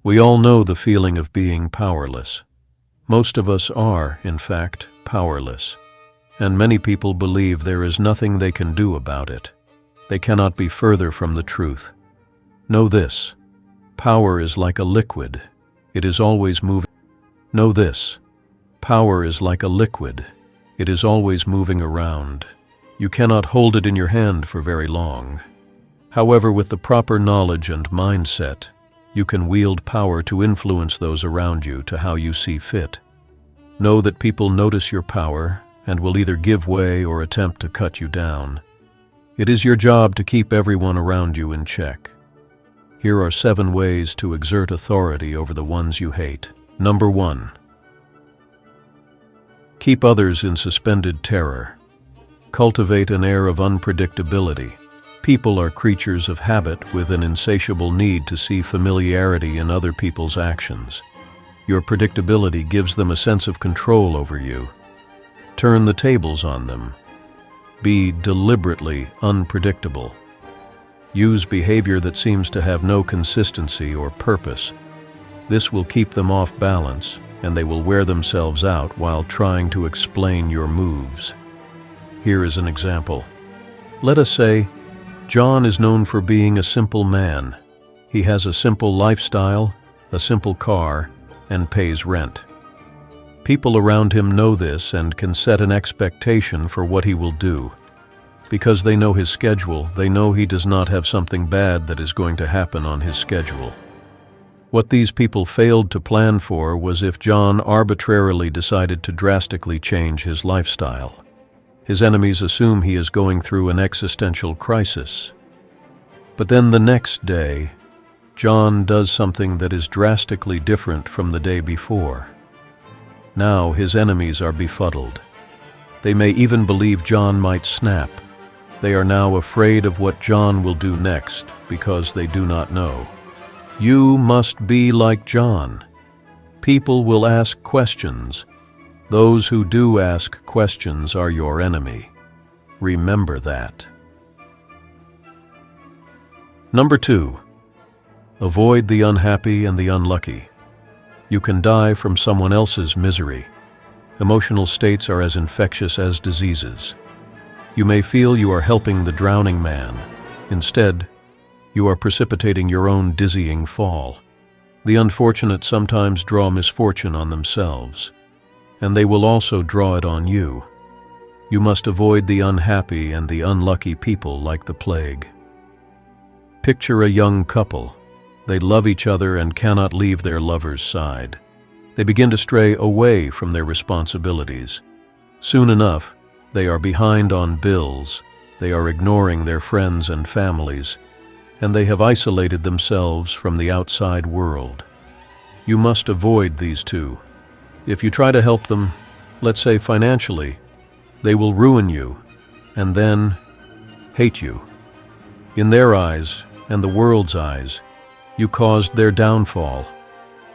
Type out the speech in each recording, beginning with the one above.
We all know the feeling of being powerless. Most of us are, in fact, powerless, and many people believe there is nothing they can do about it. They cannot be further from the truth. Know this: power is like a liquid. It is always moving. Know this: power is like a liquid. It is always moving around. You cannot hold it in your hand for very long. However, with the proper knowledge and mindset, you can wield power to influence those around you to how you see fit. Know that people notice your power and will either give way or attempt to cut you down. It is your job to keep everyone around you in check. Here are 7 ways to exert authority over the ones you hate. Number 1. Keep others in suspended terror. Cultivate an air of unpredictability. People are creatures of habit with an insatiable need to see familiarity in other people's actions. Your predictability gives them a sense of control over you. Turn the tables on them. Be deliberately unpredictable. Use behavior that seems to have no consistency or purpose. This will keep them off balance, and they will wear themselves out while trying to explain your moves. Here is an example. Let us say, John is known for being a simple man. He has a simple lifestyle, a simple car, and pays rent. People around him know this and can set an expectation for what he will do. Because they know his schedule, they know he does not have something bad that is going to happen on his schedule. What these people failed to plan for was if John arbitrarily decided to drastically change his lifestyle. His enemies assume he is going through an existential crisis. But then the next day, John does something that is drastically different from the day before. Now his enemies are befuddled. They may even believe John might snap. They are now afraid of what John will do next because they do not know. You must be like John. People will ask questions. Those who do ask questions are your enemy. Remember that. Number 2. Avoid the unhappy and the unlucky. You can die from someone else's misery. Emotional states are as infectious as diseases. You may feel you are helping the drowning man. Instead, you are precipitating your own dizzying fall. The unfortunate sometimes draw misfortune on themselves, and they will also draw it on you. You must avoid the unhappy and the unlucky people like the plague. Picture a young couple. They love each other and cannot leave their lover's side. They begin to stray away from their responsibilities. Soon enough, they are behind on bills, they are ignoring their friends and families, and they have isolated themselves from the outside world. You must avoid these two. If you try to help them, let's say financially, they will ruin you and then hate you. In their eyes and the world's eyes, you caused their downfall.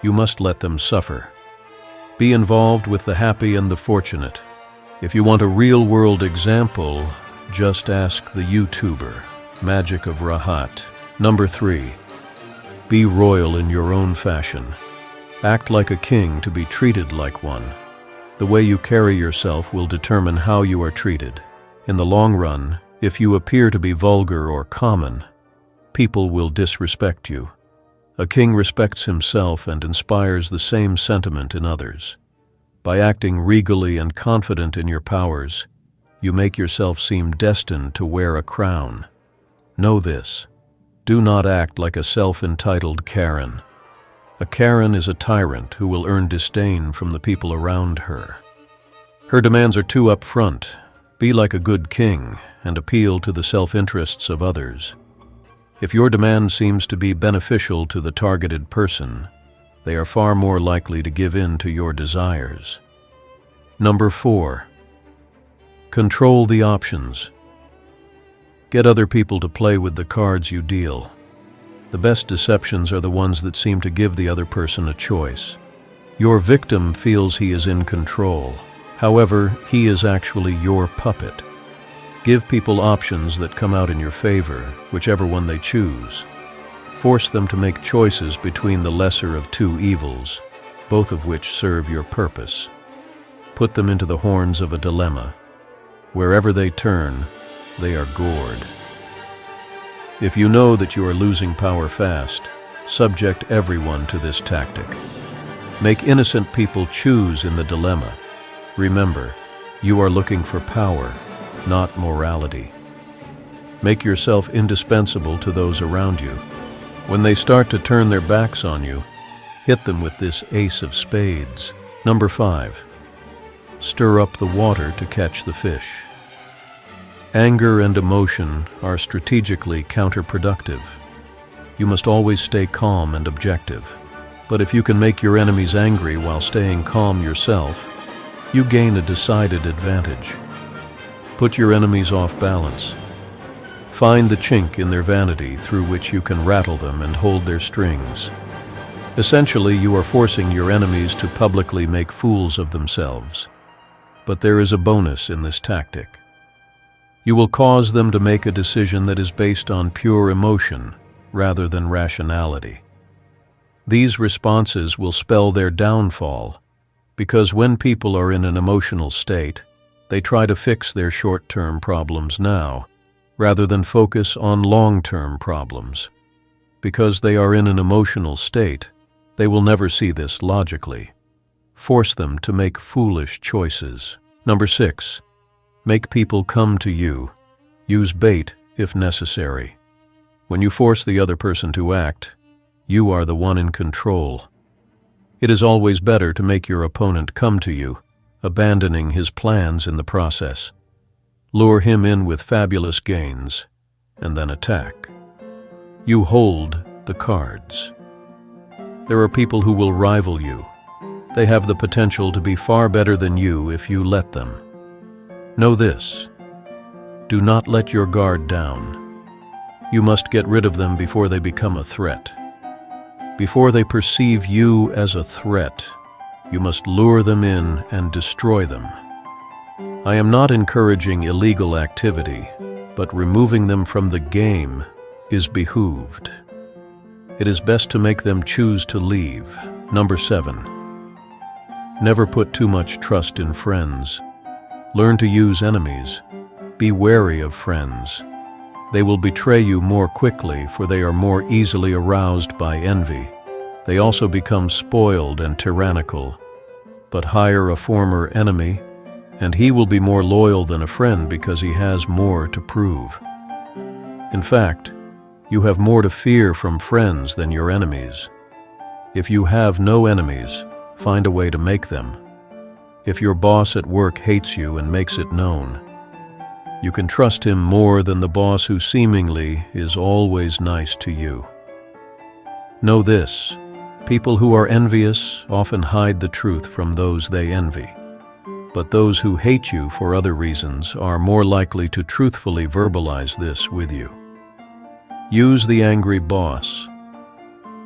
You must let them suffer. Be involved with the happy and the fortunate. If you want a real-world example, just ask the YouTuber, Magic of Rahat. Number 3. Be royal in your own fashion. Act like a king to be treated like one. The way you carry yourself will determine how you are treated. In the long run, if you appear to be vulgar or common, people will disrespect you. A king respects himself and inspires the same sentiment in others. By acting regally and confident in your powers, you make yourself seem destined to wear a crown. Know this: do not act like a self-entitled Karen. A Karen is a tyrant who will earn disdain from the people around her. Her demands are too upfront. Be like a good king and appeal to the self-interests of others. If your demand seems to be beneficial to the targeted person, they are far more likely to give in to your desires. Number 4. Control the options. Get other people to play with the cards you deal. The best deceptions are the ones that seem to give the other person a choice. Your victim feels he is in control. However, he is actually your puppet. Give people options that come out in your favor, whichever one they choose. Force them to make choices between the lesser of two evils, both of which serve your purpose. Put them into the horns of a dilemma. Wherever they turn, they are gored. If you know that you are losing power fast, subject everyone to this tactic. Make innocent people choose in the dilemma. Remember, you are looking for power, not morality. Make yourself indispensable to those around you. When they start to turn their backs on you, hit them with this ace of spades. Number 5. Stir up the water to catch the fish. Anger and emotion are strategically counterproductive. You must always stay calm and objective. But if you can make your enemies angry while staying calm yourself, you gain a decided advantage. Put your enemies off balance. Find the chink in their vanity through which you can rattle them and hold their strings. Essentially, you are forcing your enemies to publicly make fools of themselves. But there is a bonus in this tactic. You will cause them to make a decision that is based on pure emotion rather than rationality. These responses will spell their downfall, because when people are in an emotional state, they try to fix their short-term problems now, rather than focus on long-term problems. Because they are in an emotional state, they will never see this logically. Force them to make foolish choices. Number 6. Make people come to you. Use bait if necessary. When you force the other person to act, you are the one in control. It is always better to make your opponent come to you, abandoning his plans in the process. Lure him in with fabulous gains, and then attack. You hold the cards. There are people who will rival you. They have the potential to be far better than you if you let them. Know this: do not let your guard down. You must get rid of them before they become a threat. Before they perceive you as a threat, you must lure them in and destroy them. I am not encouraging illegal activity, but removing them from the game is behooved. It is best to make them choose to leave. Number 7. Never put too much trust in friends. Learn to use enemies. Be wary of friends. They will betray you more quickly, for they are more easily aroused by envy. They also become spoiled and tyrannical. But hire a former enemy, and he will be more loyal than a friend because he has more to prove. In fact, you have more to fear from friends than your enemies. If you have no enemies, find a way to make them. If your boss at work hates you and makes it known, you can trust him more than the boss who seemingly is always nice to you. Know this: people who are envious often hide the truth from those they envy. But those who hate you for other reasons are more likely to truthfully verbalize this with you. Use the angry boss.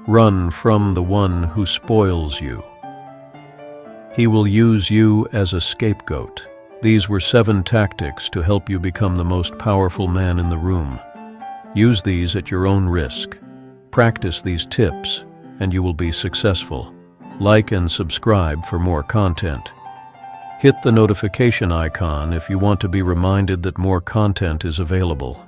Run from the one who spoils you. He will use you as a scapegoat. These were 7 tactics to help you become the most powerful man in the room. Use these at your own risk. Practice these tips, and you will be successful. Like and subscribe for more content. Hit the notification icon if you want to be reminded that more content is available.